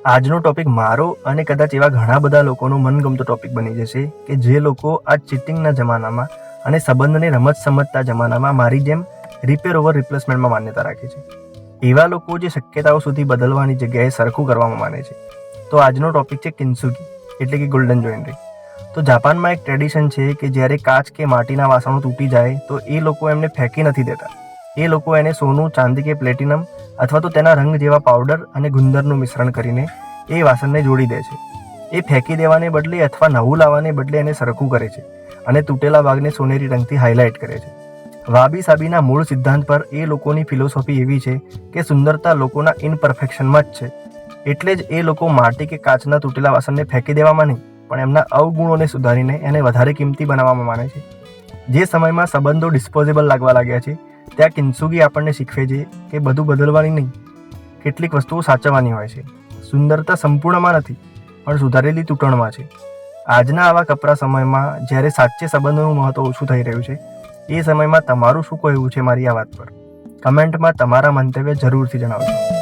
આજનો ટોપિક મારો અને કદાચ એવા ઘણા બધા લોકોનો મનગમતો ટોપિક બની જશે કે જે લોકો આ ચીટિંગના જમાનામાં અને સંબંધને રમત સમજતા જમાનામાં મારી જેમ રિપેર ઓવર રિપ્લેસમેન્ટમાં માન્યતા રાખે છે. એવા લોકો જે શક્યતાઓ સુધી બદલવાની જગ્યાએ સરખું કરવામાં માને છે. તો આજનો ટોપિક છે કિન્સુગી એટલે કે ગોલ્ડન જ્વેલરી. તો જાપાનમાં એક ટ્રેડિશન છે કે જ્યારે કાચ કે માટીના વાસણો તૂટી જાય તો એ લોકો એમને ફેંકી નથી દેતા. એ લોકો એને સોનું, ચાંદી કે પ્લેટિનમ અથવા તો તેના રંગ જેવા પાવડર અને ગુંદરનું મિશ્રણ કરીને એ વાસણને જોડી દે છે. એ ફેંકી દેવાને બદલે અથવા નવું લાવવાને બદલે એને સરખું કરે છે અને તૂટેલા ભાગને સોનેરી રંગથી હાઇલાઇટ કરે છે. વાબી સાબીના મૂળ સિદ્ધાંત પર એ લોકોની ફિલોસોફી એવી છે કે સુંદરતા લોકોના ઇનપરફેક્શનમાં જ છે. એટલે જ એ લોકો માટી કે કાચના તૂટેલા વાસણને ફેંકી દેવામાં નહીં, પણ એમના અવગુણોને સુધારીને એને વધારે કિંમતી બનાવવામાં માને છે. જે સમયમાં સંબંધો ડિસ્પોઝેબલ લાગવા લાગ્યા છે, ત્યાં કિન્સુગી આપણને શીખવે છે કે બધું બદલવાની નહીં, કેટલીક વસ્તુઓ સાચવવાની હોય છે. સુંદરતા સંપૂર્ણમાં નથી, પણ સુધારેલી તૂટણમાં છે. આજના આવા કપરા સમયમાં જ્યારે સાચે સંબંધોનું મહત્વ ઓછું થઈ રહ્યું છે, એ સમયમાં તમારું શું કહેવું છે મારી આ વાત પર? કમેન્ટમાં તમારા મંતવ્ય જરૂરથી જણાવજો.